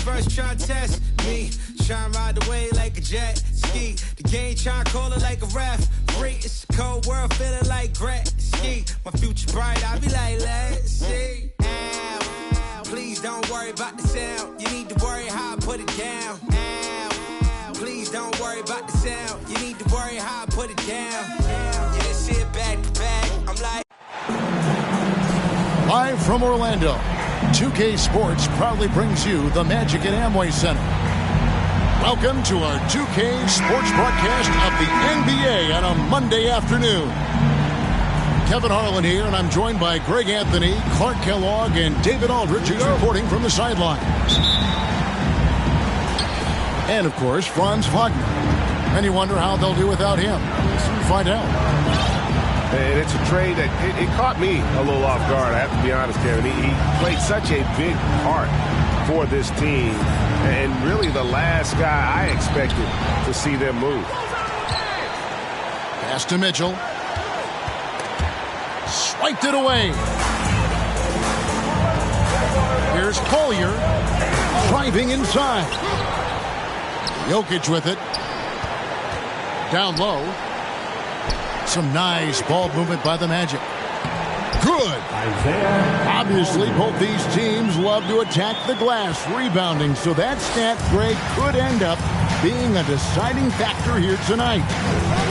universe trying to test me. Trying to ride the wave like a jet ski. The game trying to call it like a ref. It's a cold world feeling like ski. My future bright, I be like, let's see. Ow. Please don't worry about the sound. You need to worry how I put it down. Ow. Please don't worry about the sound. You need to worry how I put it down. Yeah, this shit back to back. I'm like. Live from Orlando, 2K Sports proudly brings you the Magic at Amway Center. Welcome to our 2K Sports broadcast of the NBA on a Monday afternoon. Kevin Harlan here, and I'm joined by Greg Anthony, Clark Kellogg, and David Aldridge, who's reporting from the sidelines. And, of course, Franz Wagner. And you wonder how they'll do without him. We'll find out. And it's a trade that it caught me a little off guard, I have to be honest, Kevin. He played such a big part for this team, and really the last guy I expected to see them move. Pass to Mitchell. Swiped it away. Here's Collier driving inside. Jokic with it. Down low. Some nice ball movement by the Magic. Good. Obviously, both these teams love to attack the glass, rebounding, so that stat, Greg, could end up being a deciding factor here tonight.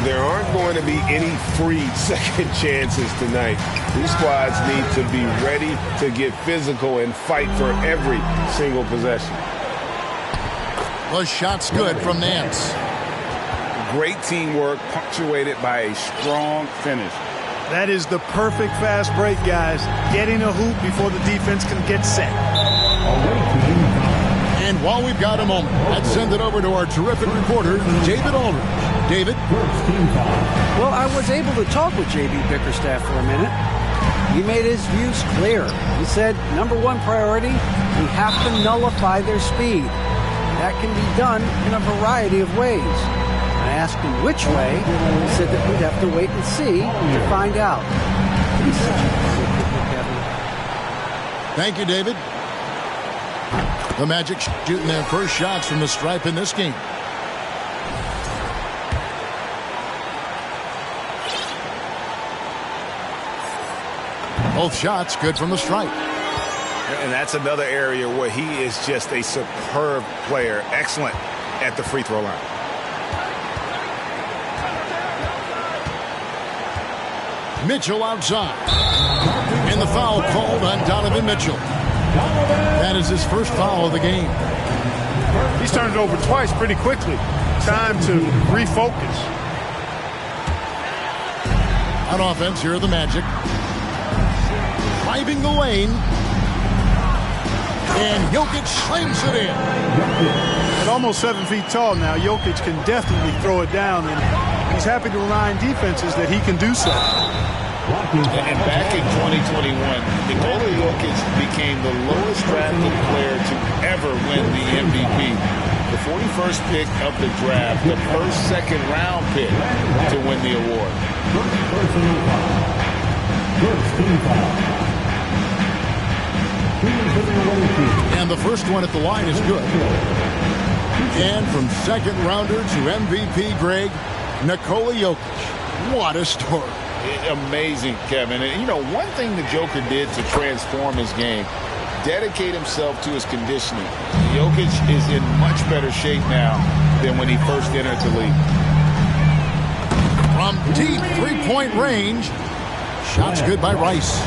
There aren't going to be any free second chances tonight. These squads need to be ready to get physical and fight for every single possession. The shot's good from Nance. Great teamwork punctuated by a strong finish. That is the perfect fast break, guys. Getting a hoop before the defense can get set. And while we've got a moment, let's send it over to our terrific reporter, David Aldridge. David? Well, I was able to talk with J.B. Bickerstaff for a minute. He made his views clear. He said, number one priority, we have to nullify their speed. That can be done in a variety of ways. I asked him which way. He said that we'd have to wait and see to find out. Thank you, David. The Magic shooting their first shots from the stripe in this game. Both shots good from the stripe. And that's another area where he is just a superb player. Excellent at the free throw line. Mitchell outside. And the foul called on Donovan Mitchell. That is his first foul of the game. He's turned it over twice pretty quickly. Time to refocus. On offense, here are the Magic. Driving the lane. And Jokic slams it in. At almost 7 feet tall now, Jokic can definitely throw it down, and he's happy to remind defenses that he can do so. And back in 2021, Nikola Jokic became the lowest drafted player to ever win the MVP. The 41st pick of the draft, the first second-round pick to win the award. And the first one at the line is good. And from second rounder to MVP, Greg, Nikola Jokic. What a story. Amazing, Kevin. And, you know, one thing the Joker did to transform his game, dedicate himself to his conditioning. Jokic is in much better shape now than when he first entered the league. From deep three-point range, shots good by Rice.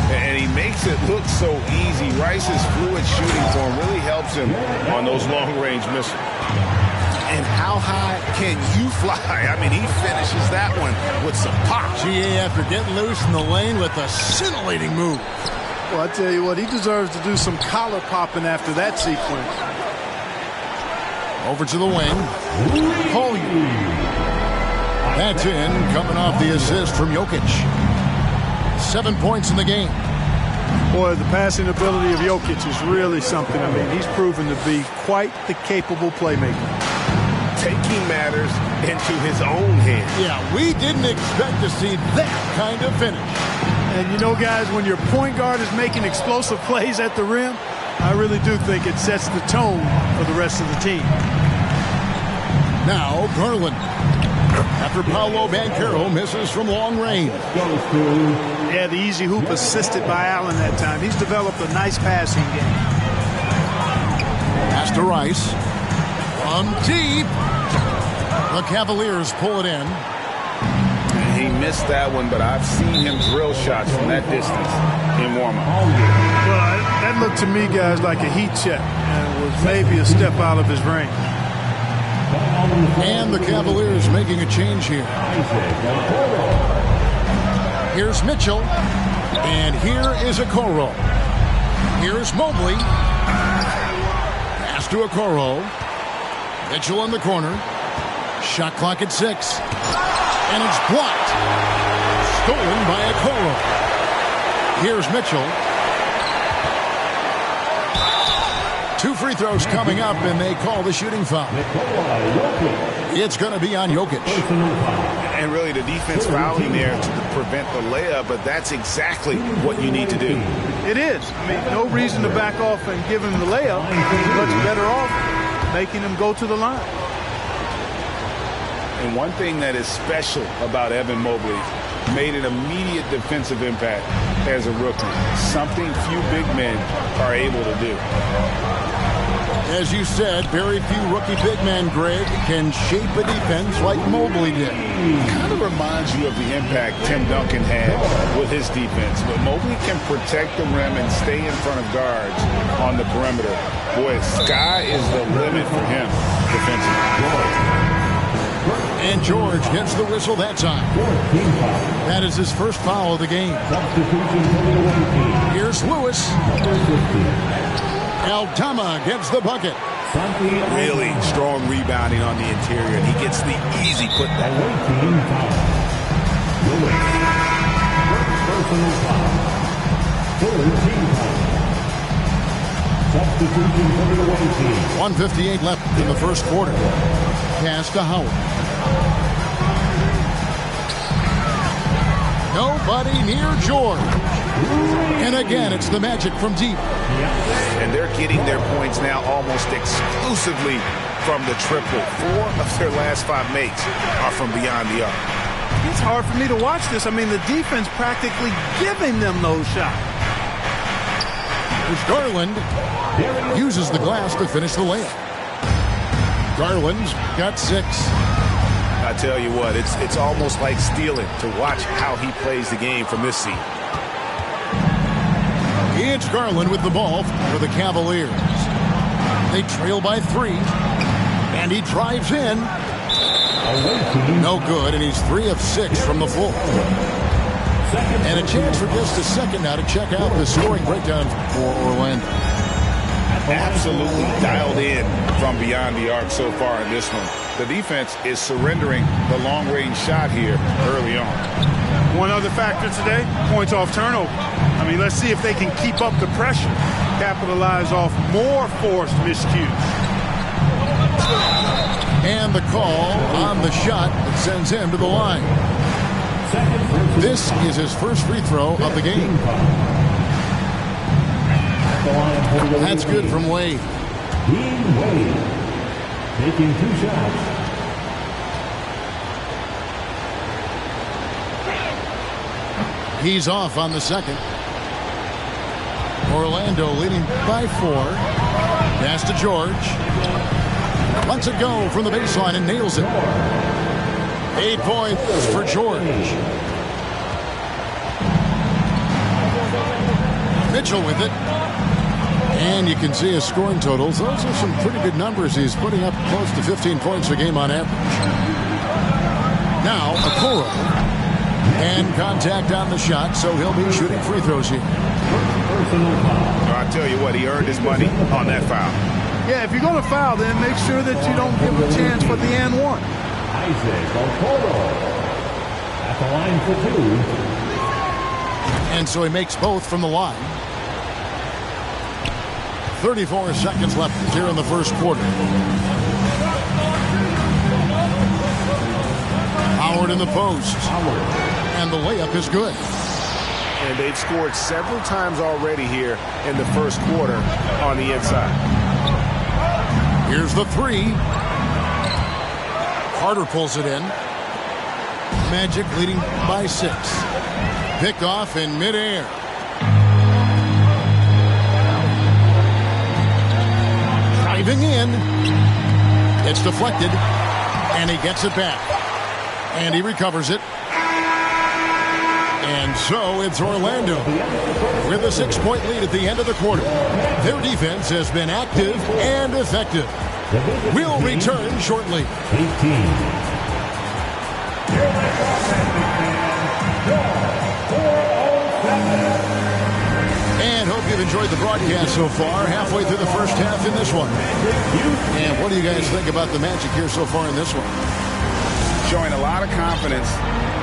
And he makes it look so easy. Rice's fluid shooting form really helps him on those long-range missiles. And how high can you fly? I mean, he finishes that one with some pop. GA after getting loose in the lane with a scintillating move. Well, I tell you what, he deserves to do some collar popping after that sequence. Over to the wing. Collier. That's in, coming off the assist from Jokic. 7 points in the game. Boy, the passing ability of Jokic is really something. I mean, he's proven to be quite the capable playmaker. Taking matters into his own hands. Yeah, we didn't expect to see that kind of finish. And you know, guys, when your point guard is making explosive plays at the rim, I really do think it sets the tone for the rest of the team. Now Garland. After Paolo Banchero misses from long range. Yeah, the easy hoop assisted by Allen that time. He's developed a nice passing game. Pass to Rice. From deep. The Cavaliers pull it in. He missed that one, but I've seen him drill shots from that distance in warm-up. Well, that looked to me, guys, like a heat check. And it was maybe a step out of his range. And the Cavaliers making a change here. Here's Mitchell. And here is Okoro. Here's Mobley. Pass to Okoro. Mitchell in the corner. Shot clock at 6. And it's blocked. Stolen by Okoro. Here's Mitchell. 2 free throws coming up, and they call the shooting foul. It's going to be on Jokic. And really the defense fouling there to prevent the layup, but that's exactly what you need to do. It is. I mean, no reason to back off and give him the layup. He's much better off making him go to the line. And one thing that is special about Evan Mobley, made an immediate defensive impact as a rookie. Something few big men are able to do. As you said, very few rookie big men, Greg, can shape a defense like Mobley did. Kind of reminds you of the impact Tim Duncan had with his defense. But Mobley can protect the rim and stay in front of guards on the perimeter. Boy, sky is the limit for him defensively. And George gets the whistle that time. That is his first foul of the game. Here's Lewis. Aldama gets the bucket. Really strong rebounding on the interior, and he gets the easy putback. 1:58 left in the first quarter. Pass to Howard. Nobody near George. And again, it's the Magic from deep. And they're getting their points now almost exclusively from the triple. 4 of their last 5 makes are from beyond the arc. It's hard for me to watch this. I mean, the defense practically giving them those shots. As Garland uses the glass to finish the layup. Garland's got 6. I tell you what, it's almost like stealing to watch how he plays the game from this seat. It's Garland with the ball for the Cavaliers. They trail by 3. And he drives in. No good, and he's 3 of 6 from the floor. And a chance for just a second now to check out the scoring breakdown for Orlando. Absolutely dialed in from beyond the arc so far in this one. The defense is surrendering the long-range shot here early on. One other factor today, points off turnover. I mean, let's see if they can keep up the pressure, capitalize off more forced miscues. And the call on the shot that sends him to the line. This is his first free throw of the game. That's good from Wade. Wade taking 2 shots. He's off on the second. Orlando leading by 4. Pass to George. Lets it go from the baseline and nails it. 8 points for George. Mitchell with it. And you can see his scoring totals. Those are some pretty good numbers. He's putting up close to 15 points a game on average. Now, Okoro. And contact on the shot, so he'll be shooting free throws here. I tell you what, he earned his money on that foul. Yeah, if you're going to foul, then make sure that you don't give a chance for the and one. Isaac Okoro at the line for 2. And so he makes both from the line. 34 seconds left here in the first quarter. Howard in the post. And the layup is good. And they've scored several times already here in the first quarter on the inside. Here's the three. Carter pulls it in. Magic leading by 6. Picked off in midair. Driving in. It's deflected. And he gets it back. And he recovers it. And so it's Orlando with a 6-point lead at the end of the quarter. Their defense has been active and effective. We'll return shortly. And hope you've enjoyed the broadcast so far. Halfway through the first half in this one. And what do you guys think about the Magic here so far in this one? Showing a lot of confidence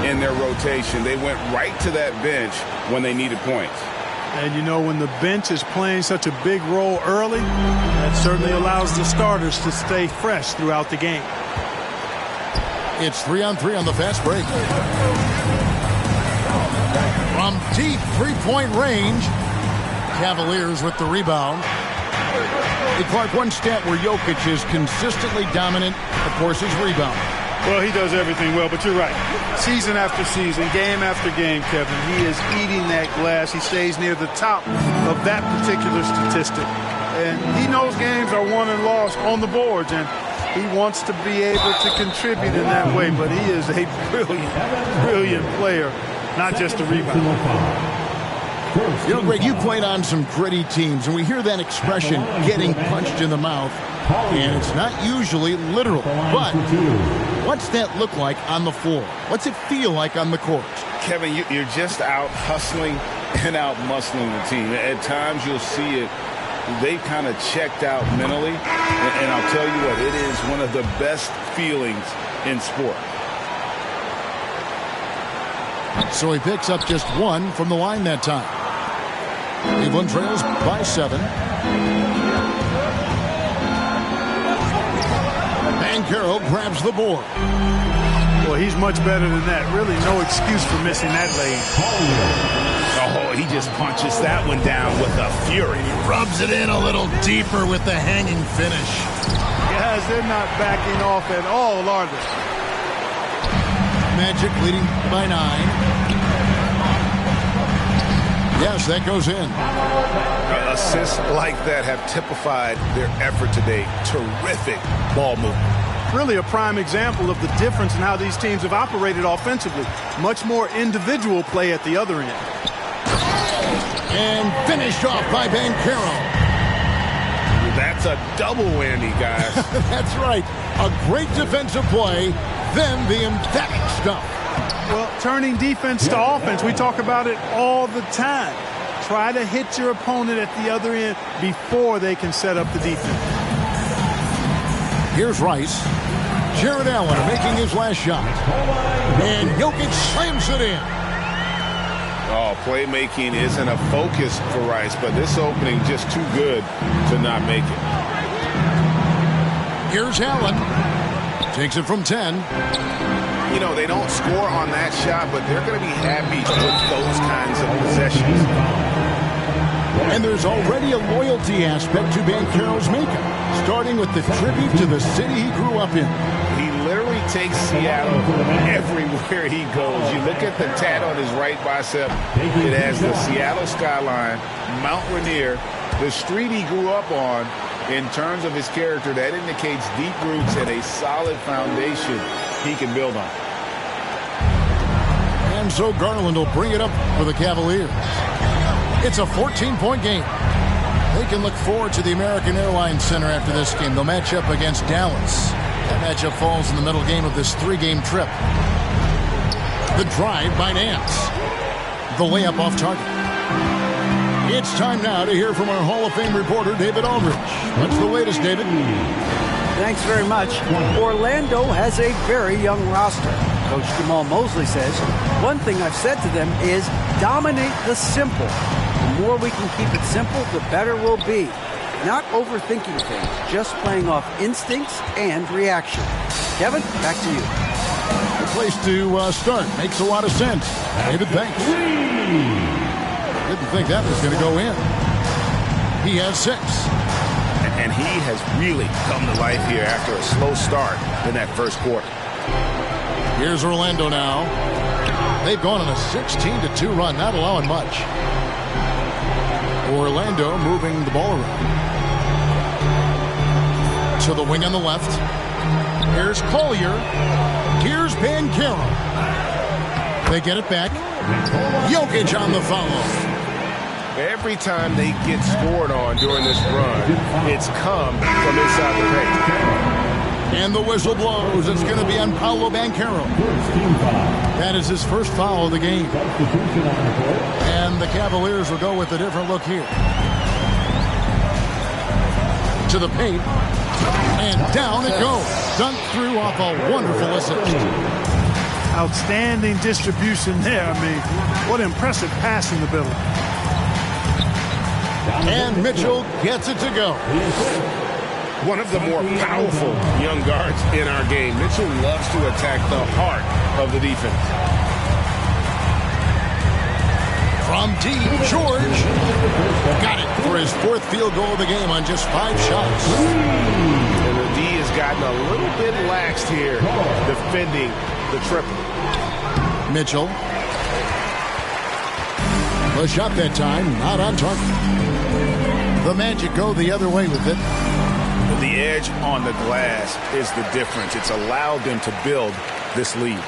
in their rotation. They went right to that bench when they needed points. And you know, when the bench is playing such a big role early, that certainly allows the starters to stay fresh throughout the game. It's 3-on-3 on the fast break. From deep three-point range, Cavaliers with the rebound. Hey, Clark, one stat where Jokic is consistently dominant, of course, is rebound. Well, he does everything well, but you're right. Season after season, game after game, Kevin, he is eating that glass. He stays near the top of that particular statistic. And he knows games are won and lost on the boards, and he wants to be able to contribute in that way. But he is a brilliant player, not just a rebounder. You know, Greg, you played on some gritty teams, and we hear that expression, getting punched in the mouth, and it's not usually literal. But what's that look like on the floor? What's it feel like on the court? Kevin, you're just out hustling and out muscling the team. At times you'll see it. They've kind of checked out mentally, and I'll tell you what, it is one of the best feelings in sport. So he picks up just 1 from the line that time. Cleveland trails by 7. Banchero grabs the board. Well, he's much better than that. Really no excuse for missing that lane. Oh, he just punches that one down with a fury. Rubs it in a little deeper with the hanging finish. Guys, they're not backing off at all, are they? Magic leading by 9. Yes, that goes in. Assists like that have typified their effort today. Terrific ball movement. Really a prime example of the difference in how these teams have operated offensively. Much more individual play at the other end. And finished off by Banchero. That's a double whammy, guys. That's right. A great defensive play, then the emphatic stuff. Well, turning defense to offense, we talk about it all the time. Try to hit your opponent at the other end before they can set up the defense. Here's Rice. Jared Allen making his last shot. And Jokic slams it in. Oh, playmaking isn't a focus for Rice, but this opening just too good to not make it. Here's Allen. Takes it from 10. You know, they don't score on that shot, but they're going to be happy with those kinds of possessions. And there's already a loyalty aspect to Banchero's makeup, starting with the tribute to the city he grew up in. He literally takes Seattle everywhere he goes. You look at the tat on his right bicep. It has the Seattle skyline, Mount Rainier, the street he grew up on. In terms of his character, that indicates deep roots and a solid foundation he can build on. And so Garland will bring it up for the Cavaliers. It's a 14-point game. They can look forward to the American Airlines Center after this game. They'll match up against Dallas. That matchup falls in the middle game of this 3-game trip. The drive by Nance. The layup off target. It's time now to hear from our Hall of Fame reporter, David Aldridge. What's the latest, David? Thanks very much. Orlando has a very young roster. Coach Jamal Mosley says, one thing I've said to them is dominate the simple. The more we can keep it simple, the better we'll be. Not overthinking things, just playing off instincts and reaction. Kevin, back to you. The place to start. Makes a lot of sense. David, thanks. Didn't think that was going to go in. He has 6. And he has really come to life here after a slow start in that first quarter. Here's Orlando now. They've gone on a 16-2 run, not allowing much. Orlando moving the ball around. To the wing on the left. Here's Collier. Here's Banchero. They get it back. Jokic on the follow. Every time they get scored on during this run, it's come from inside the paint. And the whistle blows. It's going to be on Paolo Banchero. That is his first foul of the game. And the Cavaliers will go with a different look here. To the paint. And down it goes. Dunked through off a wonderful assist. Outstanding distribution there. I mean, what impressive pass in the middle. And Mitchell gets it to go. One of the more powerful young guards in our game. Mitchell loves to attack the heart of the defense. From deep, George got it for his 4th field goal of the game on just 5 shots. And the D has gotten a little bit laxed here defending the triple. Mitchell. The shot that time, not on target. The Magic go the other way with it. The edge on the glass is the difference. It's allowed them to build this lead.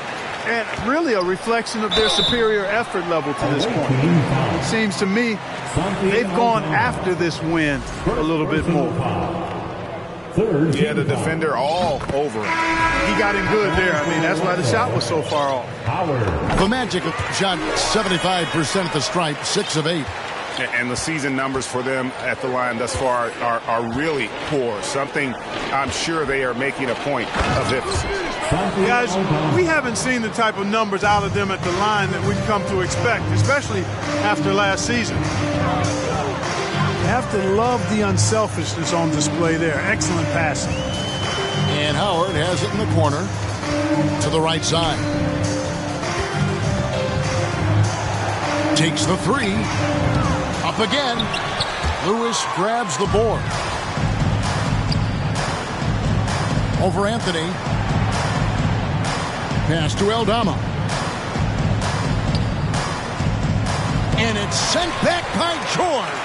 And really a reflection of their superior effort level to this point. It seems to me they've gone after this win a little bit more. Yeah, the defender all over him. He got him good there. I mean, that's why the shot was so far off. The Magic shot 75% at the stripe, 6 of 8. And the season numbers for them at the line thus far are really poor. Something I'm sure they are making a point of emphasis. Guys, we haven't seen the type of numbers out of them at the line that we've come to expect, especially after last season. You have to love the unselfishness on display there. Excellent passing. And Howard has it in the corner to the right side. Takes the 3. Up again. Lewis grabs the board. Over Anthony. Pass to Aldama. And it's sent back by George.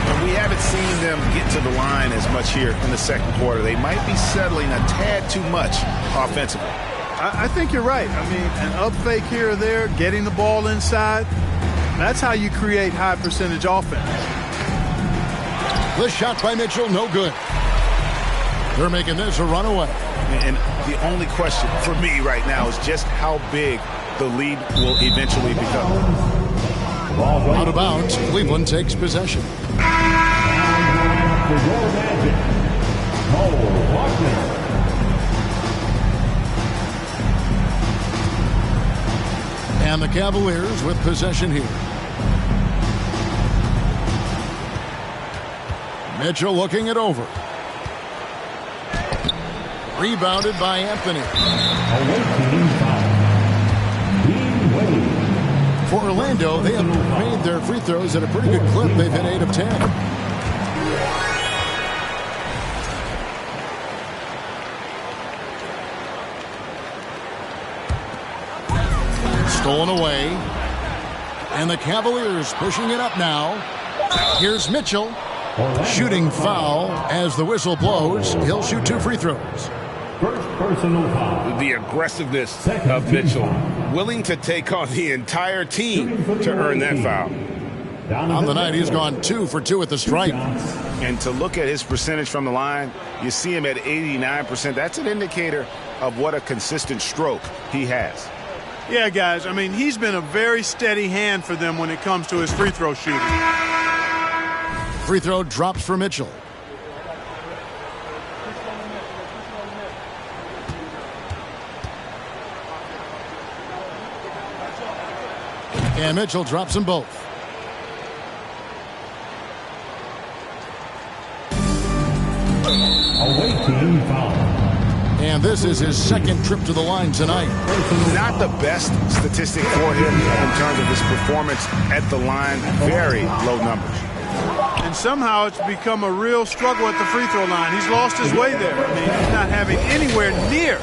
And we haven't seen them get to the line as much here in the second quarter. They might be settling a tad too much offensively. I think you're right. I mean, an up fake here or there, getting the ball inside. That's how you create high percentage offense. The shot by Mitchell, no good. They're making this a runaway. And the only question for me right now is just how big the lead will eventually become. Out of bounds, Cleveland takes possession. And the Cavaliers with possession here. Mitchell looking it over. Rebounded by Anthony. For Orlando, they have made their free throws at a pretty good clip. They've hit 8 of 10. Stolen away. And the Cavaliers pushing it up now. Here's Mitchell. Shooting foul as the whistle blows. He'll shoot 2 free throws. First personal foul. The aggressiveness of Mitchell. Willing to take on the entire team to earn that foul. On the night, he's gone 2 for 2 at the stripe. And to look at his percentage from the line, you see him at 89%. That's an indicator of what a consistent stroke he has. Yeah, guys, I mean, he's been a very steady hand for them when it comes to his free throw shooting. Free throw drops for Mitchell. And Mitchell drops them both. Away team foul. And this is his second trip to the line tonight. Not the best statistic for him in terms of his performance at the line. Very low numbers. And somehow it's become a real struggle at the free throw line. He's lost his way there. I mean, he's not having anywhere near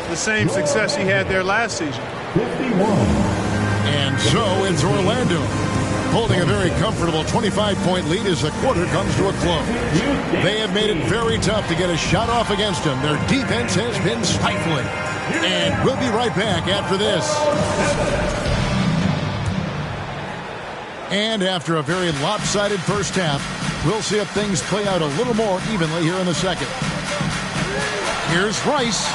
the same success he had there last season. 51. And so it's Orlando, holding a very comfortable 25-point lead as the quarter comes to a close. They have made it very tough to get a shot off against them. Their defense has been stifling. And we'll be right back after this. And after a very lopsided first half, we'll see if things play out a little more evenly here in the second. Here's Rice.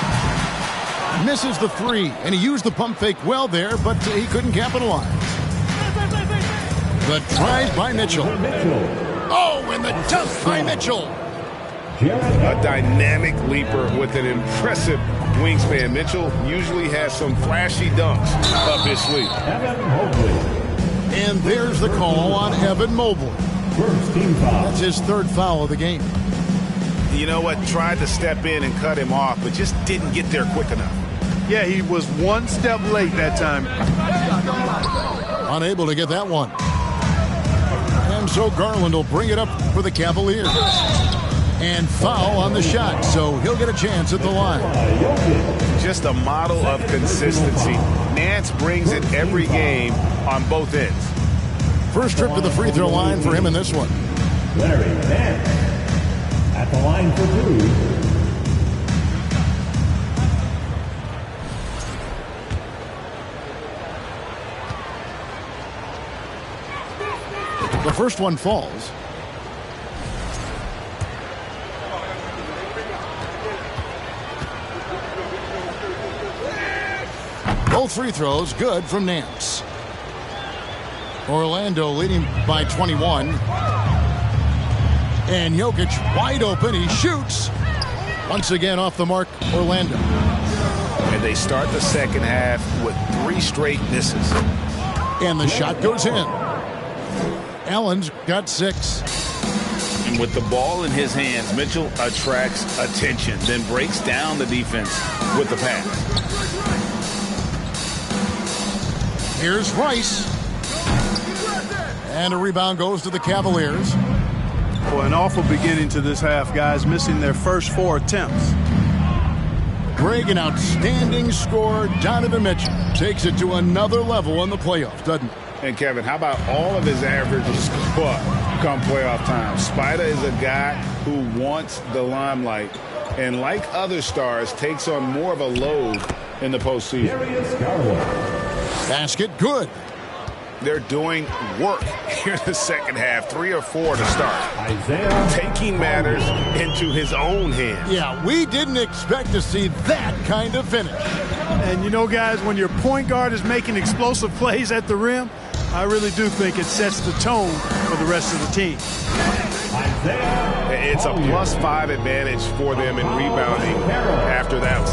Misses the three, and he used the pump fake well there, but he couldn't capitalize. The drive by Mitchell. Oh, and the dunk by Mitchell. A dynamic leaper with an impressive wingspan. Mitchell usually has some flashy dunks up his sleeve. And there's the call on Evan Mobley. That's his third foul of the game. You know what? Tried to step in and cut him off, but just didn't get there quick enough. Yeah, he was one step late that time. Unable to get that one. And so Garland will bring it up for the Cavaliers. And foul on the shot, so he'll get a chance at the line. Just a model of consistency. Nance brings it every game on both ends. First trip to the free throw line for him in this one. Larry Nance at the line for two. The first one falls. Both free throws good from Nance. Orlando leading by 21. And Jokic wide open. He shoots. Once again off the mark, Orlando. And they start the second half with 3 straight misses. And the shot goes in. Allen's got 6. And with the ball in his hands, Mitchell attracts attention, then breaks down the defense with the pass. Here's Rice. And a rebound goes to the Cavaliers. Boy, an awful beginning to this half, guys, missing their first 4 attempts. Greg, an outstanding scorer. Donovan Mitchell takes it to another level in the playoffs, doesn't he? And Kevin, how about all of his averages come playoff time? Spider is a guy who wants the limelight, and like other stars, takes on more of a load in the postseason. Basket good. They're doing work here in the second half, 3 or 4 to start. Taking matters into his own hands. Yeah, we didn't expect to see that kind of finish. And you know, guys, when your point guard is making explosive plays at the rim, I really do think it sets the tone for the rest of the team. It's a +5 advantage for them in rebounding after that one.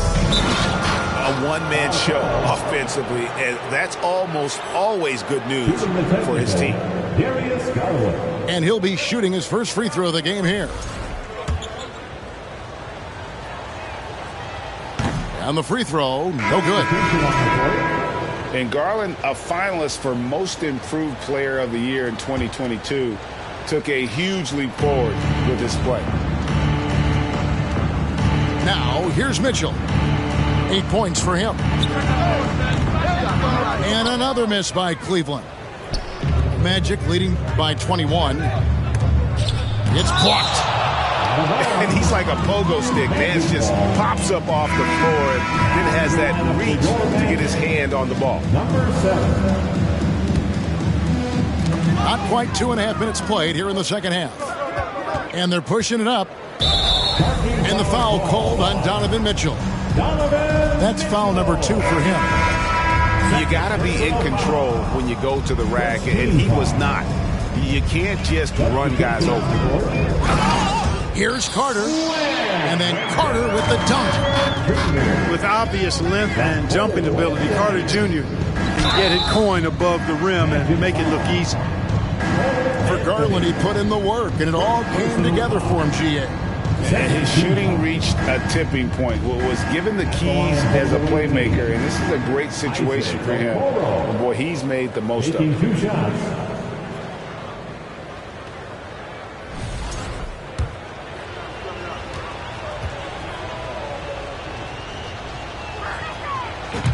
A one-man show offensively, and that's almost always good news for his team. And he'll be shooting his first free throw of the game here. And the free throw, no good. And Garland, a finalist for Most Improved Player of the Year in 2022, took a huge leap forward with his play. Now, here's Mitchell. 8 points for him. And another miss by Cleveland. Magic leading by 21. It's blocked. And he's like a pogo stick. Nance just pops up off the floor and then has that reach to get his hand on the ball. Number 7. Not quite 2.5 minutes played here in the second half. And they're pushing it up. And the foul called on Donovan Mitchell. That's foul number 2 for him. You got to be in control when you go to the rack, and he was not. You can't just run guys over. Here's Carter, and then Carter with the dunk. With obvious length and jumping ability, Carter Jr. can get it coin above the rim and make it look easy. For Garland, he put in the work, and it all came together for him, G.A. His shooting reached a tipping point. Was given the keys as a playmaker, and this is a great situation for him. And boy, he's made the most of it. 2 shots.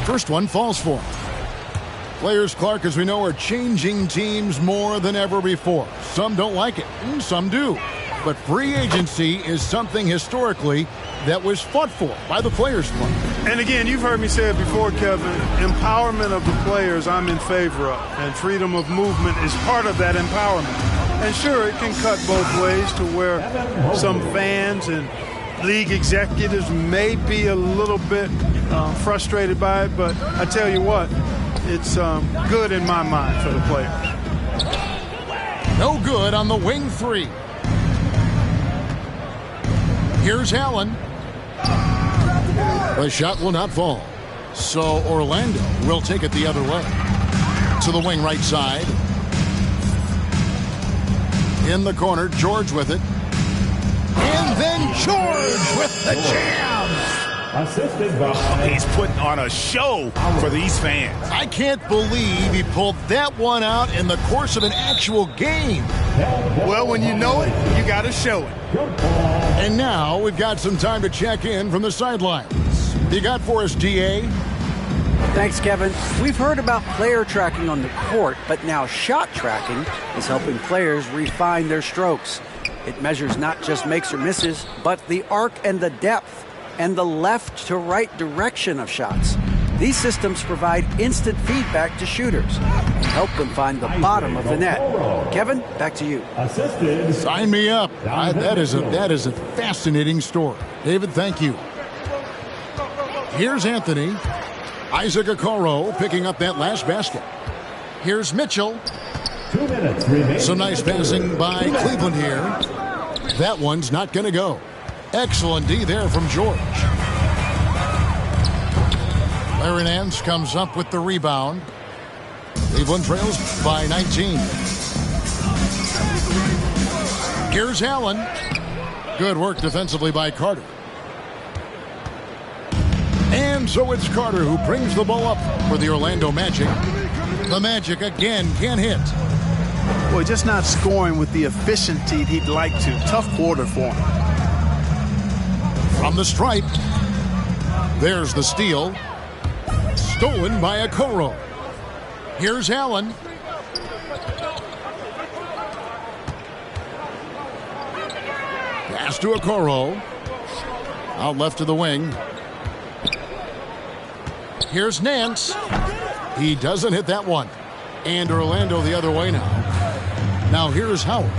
First one falls for him. Players, Clark, as we know, are changing teams more than ever before. Some don't like it, and some do. But free agency is something historically that was fought for by the Players Club. And again, you've heard me say it before, Kevin, empowerment of the players I'm in favor of, and freedom of movement is part of that empowerment. And sure, it can cut both ways to where some fans and league executives may be a little bit frustrated by it, but I tell you what, it's good in my mind for the players. No good on the wing 3. Here's Allen. The shot will not fall. So Orlando will take it the other way. To the wing right side. In the corner, George with it. And then George with the jam. Assisted by... He's putting on a show for these fans. I can't believe he pulled that one out in the course of an actual game. Well, when you know it, you got to show it. And now we've got some time to check in from the sidelines. You got for us, DA? Thanks, Kevin. We've heard about player tracking on the court, but now shot tracking is helping players refine their strokes. It measures not just makes or misses, but the arc and the depth and the left to right direction of shots. These systems provide instant feedback to shooters and help them find the bottom of the net. Kevin, back to you. Assisted. Sign me up. That is a fascinating story. David, thank you. Here's Anthony. Isaac Okoro picking up that last basket. Here's Mitchell. 2 minutes remaining. Some nice passing by Cleveland here. That one's not going to go. Excellent D there from George. Larry Nance comes up with the rebound. Cleveland trails by 19. Here's Allen. Good work defensively by Carter. And so it's Carter who brings the ball up for the Orlando Magic. The Magic again can't hit. Boy, just not scoring with the efficiency he'd like to. Tough quarter for him. From the stripe, there's the steal. Stolen by Okoro. Here's Allen. Pass to Okoro. Out left to the wing. Here's Nance. He doesn't hit that one. And Orlando the other way now. Now here's Howard.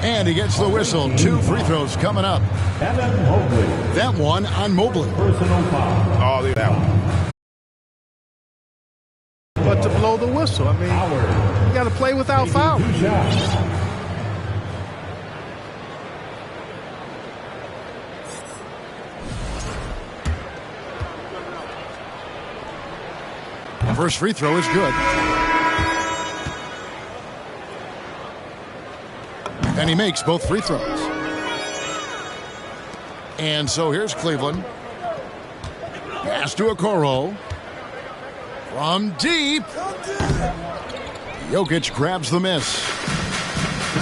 And he gets the whistle. 2 free throws coming up. Evan Mobley. That one on Mobley. Personal foul. Oh, look at that one. But to blow the whistle, I mean, Howard. you got to play without foul. 2 shots. First free throw is good. And he makes both free throws. And so here's Cleveland. Pass to Okoro. From deep. Jokic grabs the miss.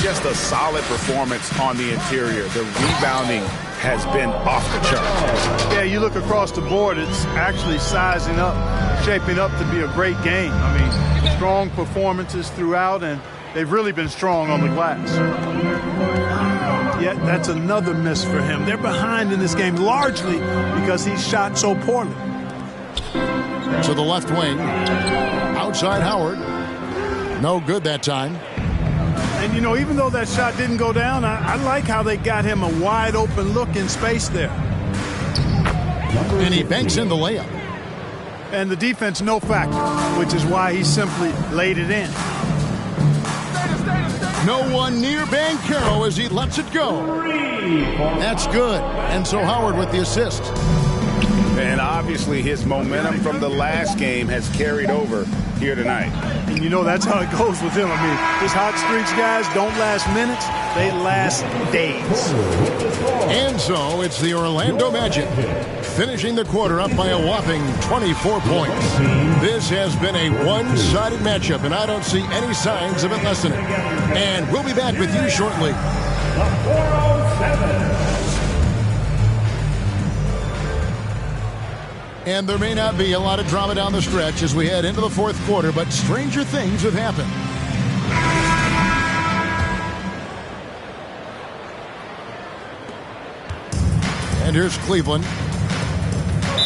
Just a solid performance on the interior. The rebounding has been off the charts. Yeah, you look across the board, it's actually sizing up, shaping up to be a great game. I mean, strong performances throughout, and they've really been strong on the glass. Yet that's another miss for him. They're behind in this game largely because he shot so poorly. To the left wing. Outside Howard. No good that time. And, you know, even though that shot didn't go down, I like how they got him a wide open look in space there. And he banks in the layup. And the defense no factor, which is why he simply laid it in. No one near Banchero as he lets it go. That's good. And so Howard with the assist. And obviously his momentum from the last game has carried over here tonight. And you know that's how it goes with him. I mean, these hot streaks guys don't last minutes, they last days. And so it's the Orlando Magic finishing the quarter up by a whopping 24 points. This has been a one-sided matchup, and I don't see any signs of it lessening. And we'll be back with you shortly. The 407. And there may not be a lot of drama down the stretch as we head into the fourth quarter, but stranger things have happened. And here's Cleveland.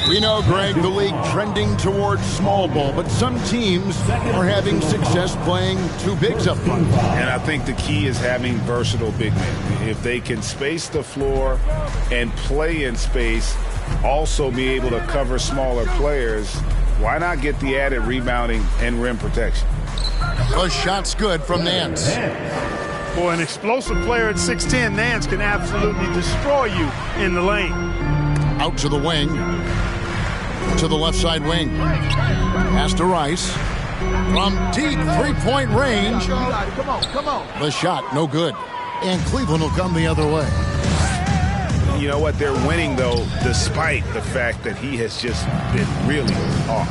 We know, Greg, the league trending towards small ball, but some teams are having success playing two bigs up front. And I think the key is having versatile big men. If they can space the floor and play in space, also be able to cover smaller players, why not get the added rebounding and rim protection? The shot's good from Nance. Boy, an explosive player at 6'10", Nance can absolutely destroy you in the lane. Out to the wing. To the left side wing. Pass to Rice. From deep three-point range. Come on. The shot, no good. And Cleveland will come the other way. You know what? They're winning, though, despite the fact that he has just been really off.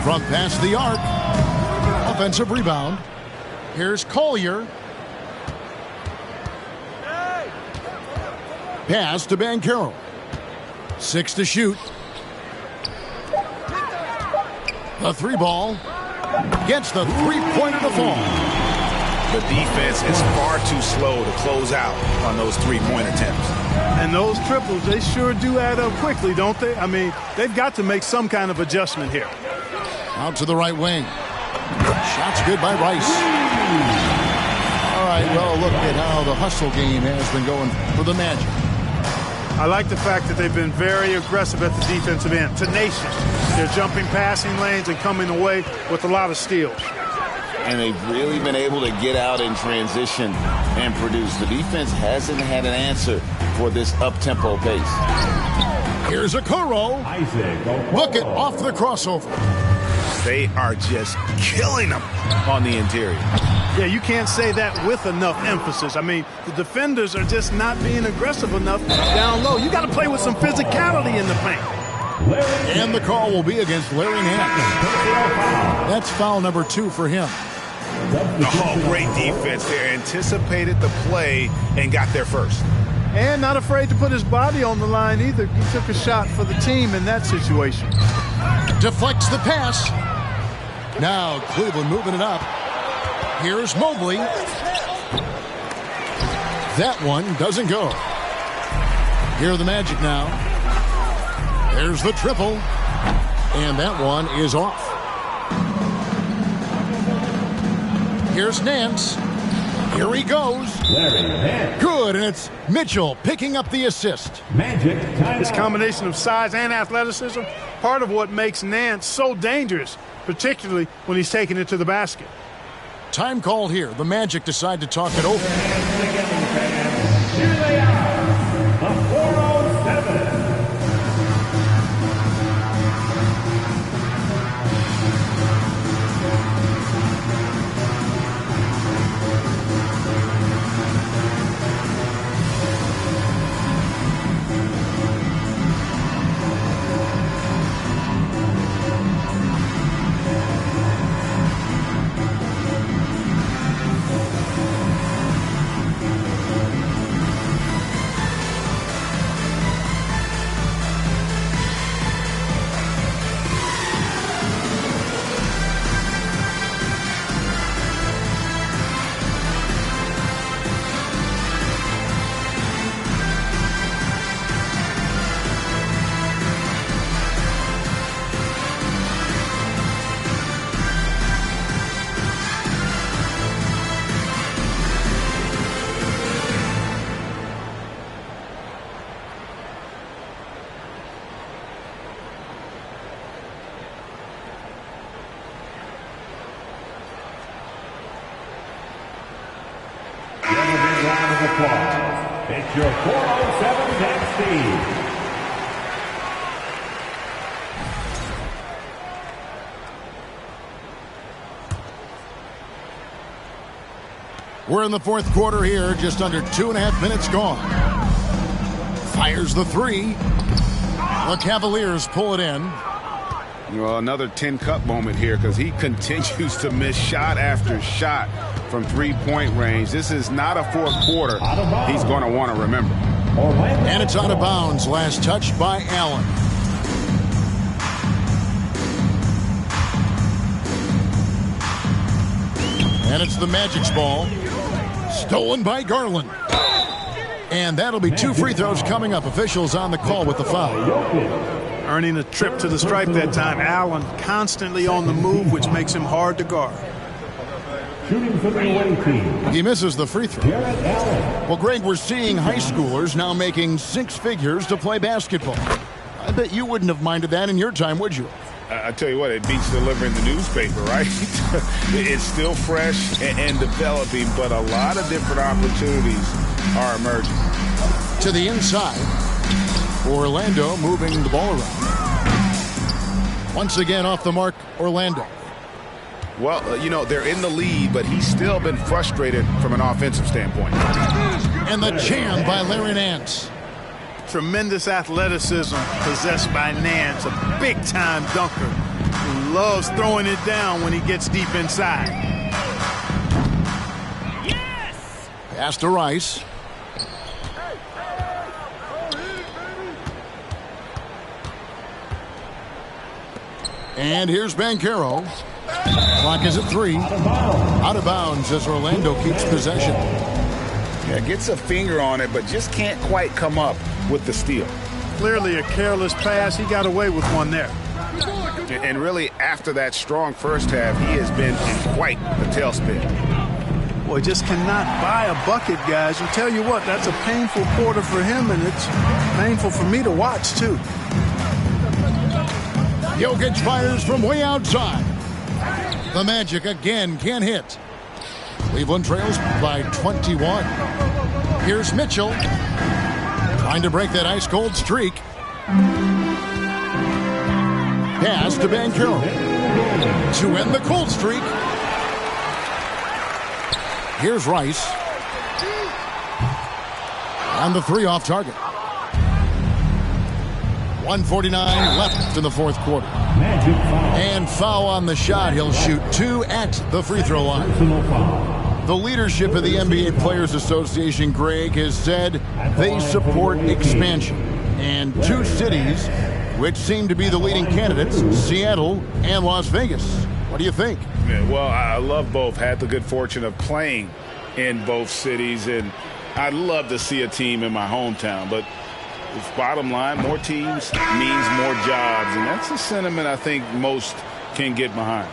From past the arc. Offensive rebound. Here's Collier. Pass to Banchero. 6 to shoot. The three ball. Gets the three-pointer to fall. The defense is far too slow to close out on those three-point attempts. And those triples, they sure do add up quickly, don't they? I mean, they've got to make some kind of adjustment here. Out to the right wing. Shot's good by Rice. All right, well, look at how the hustle game has been going for the Magic. I like the fact that they've been very aggressive at the defensive end, tenacious. They're jumping passing lanes and coming away with a lot of steals. And they've really been able to get out in transition and produce. The defense hasn't had an answer for this up-tempo pace. Here's Okoro. Look it off the crossover. They are just killing them on the interior. Yeah, you can't say that with enough emphasis. I mean, the defenders are just not being aggressive enough down low. You got to play with some physicality in the paint. And the call will be against Larry Nance. That's foul number 2 for him. Oh, great defense there. Anticipated the play and got there first. And not afraid to put his body on the line either. He took a shot for the team in that situation. Deflects the pass. Now Cleveland moving it up. Here's Mobley. That one doesn't go. Here are the Magic now. There's the triple. And that one is off. Here's Nance. Here he goes. Good, and it's Mitchell picking up the assist. This combination of size and athleticism, part of what makes Nance so dangerous, particularly when he's taking it to the basket. Time called here. The Magic decide to talk it over. Here they are, the 407. It's your 407 tag speed. We're in the fourth quarter here, just under 2.5 minutes gone. Fires the three. The Cavaliers pull it in. Well, another 10-cup moment here because he continues to miss shot after shot from three-point range. This is not a fourth quarter he's going to want to remember. And it's out of bounds. Last touch by Allen. And it's the Magic's ball. Stolen by Garland. And that'll be 2 free throws coming up. Officials on the call with the foul. Earning a trip to the stripe that time. Allen constantly on the move, which makes him hard to guard. Shooting for the away team. He misses the free throw. Well, Greg, we're seeing high schoolers now making 6 figures to play basketball. I bet you wouldn't have minded that in your time, would you? I tell you what, it beats delivering the newspaper, right? It's still fresh and developing, but a lot of different opportunities are emerging. To the inside. Orlando moving the ball around. Once again off the mark, Orlando. Well, they're in the lead, but he's still been frustrated from an offensive standpoint. And the jam by Larry Nance. Tremendous athleticism possessed by Nance, a big-time dunker who loves throwing it down when he gets deep inside. Yes! Pass to Rice. And here's Banchero. Clock is at 3. Out of bounds as Orlando keeps possession. Yeah, gets a finger on it, but just can't quite come up with the steal. Clearly a careless pass. He got away with one there. And really, after that strong first half, he has been in quite a tailspin. Boy, just cannot buy a bucket, guys. And tell you what, that's a painful quarter for him, and it's painful for me to watch, too. Jokic fires from way outside. The Magic again can't hit. Cleveland trails by 21. Here's Mitchell. Trying to break that ice-cold streak. Pass to Banchero. To end the cold streak. Here's Rice. And the 3 off target. 1:49 left in the fourth quarter. And foul on the shot. He'll shoot 2 at the free throw line. The leadership of the NBA Players Association, Greg, has said they support expansion. And 2 cities which seem to be the leading candidates, Seattle and Las Vegas. What do you think? Yeah, well, I love both. Had the good fortune of playing in both cities, and I'd love to see a team in my hometown. But bottom line, more teams means more jobs, and that's a sentiment I think most can get behind.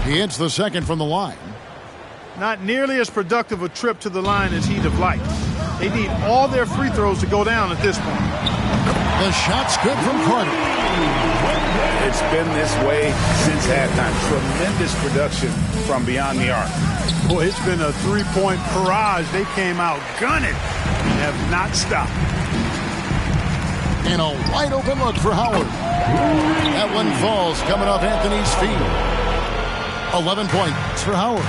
He hits the second from the line. Not nearly as productive a trip to the line as he'd have liked. They need all their free throws to go down at this point. The shot's good from Carter. It's been this way since halftime. Tremendous production from beyond the arc. Boy, it's been a three-point barrage. They came out gunning and have not stopped. And a wide open look for Howard. That one falls coming off Anthony's feet. 11 points for Howard.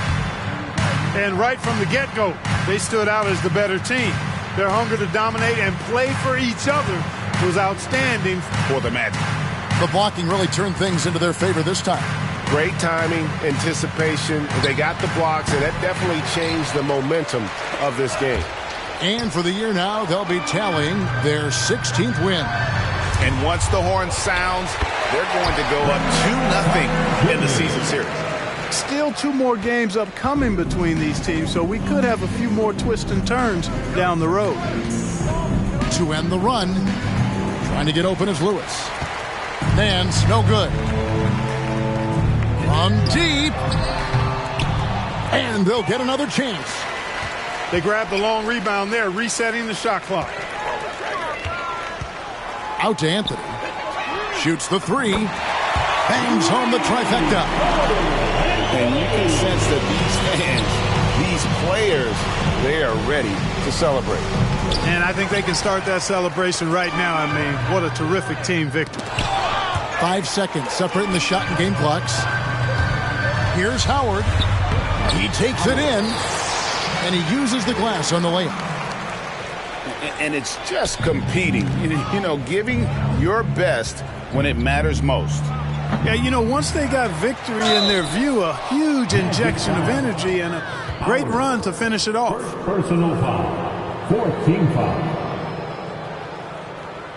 And right from the get-go, they stood out as the better team. Their hunger to dominate and play for each other was outstanding for the Magic. The blocking really turned things into their favor this time. Great timing, anticipation. They got the blocks, and that definitely changed the momentum of this game. And for the year now, they'll be tallying their 16th win. And once the horn sounds, they're going to go up 2-0 in the season series. Still 2 more games upcoming between these teams, so we could have a few more twists and turns down the road. To end the run, trying to get open is Lewis. Nance, no good. From deep. And they'll get another chance. They grabbed the long rebound there, resetting the shot clock. Out to Anthony. Shoots the three. Bangs home the trifecta. And you can sense that these fans, these players, they are ready to celebrate. And I think they can start that celebration right now. I mean, what a terrific team victory. 5 seconds separating the shot and game clocks. Here's Howard. He takes it in, and he uses the glass on the layup. And it's just competing, you know, giving your best when it matters most. Yeah, you know, once they got victory in their view, a huge injection of energy and a great run to finish it off. Personal foul. 4th team foul.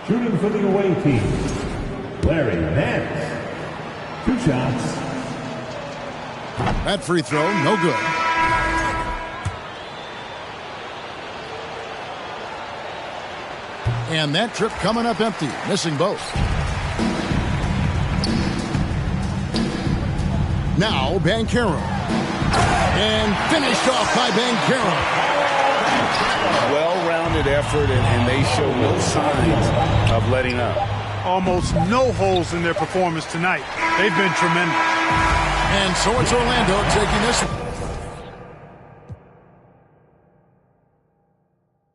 Shooting for the away team, Larry Nance. 2 shots. That free throw, no good. And that trip coming up empty, missing both. Now Banchero. And finished off by Banchero. Well-rounded effort, and they show no signs of letting up. Almost no holes in their performance tonight. They've been tremendous. And so it's Orlando taking this one.